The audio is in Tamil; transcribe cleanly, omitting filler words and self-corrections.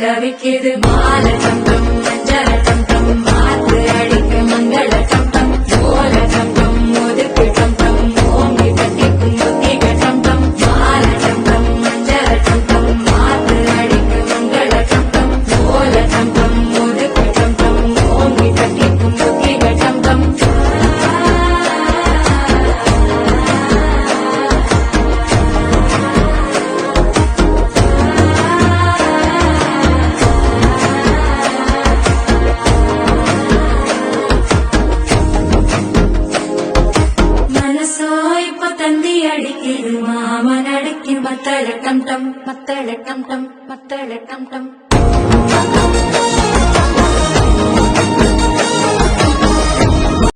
தவிக்குது மால டம் டம் மஞ்சள டம் டம் மாத்து அடிக்க மங்கள டம் டம் ஓல டம் டம் ஒதுக்கு டம் டம் ஓங்கி கட்டிக்கும் ஒத்திக டம் டம் மால டம் டம் மஞ்சள டம் டம் மாத்து அடிக்க மங்கள டம் டம் ஓல டம் டம் ஒதுக்கு டம் டம் ஓங்கி கட்டிக்கும் ஒத்திக டம் டம் தந்தி அடிக்குது மாமன் அடிக்கு மத்தள டம் டம் மத்தள டம் டம் மத்தள டம் டம்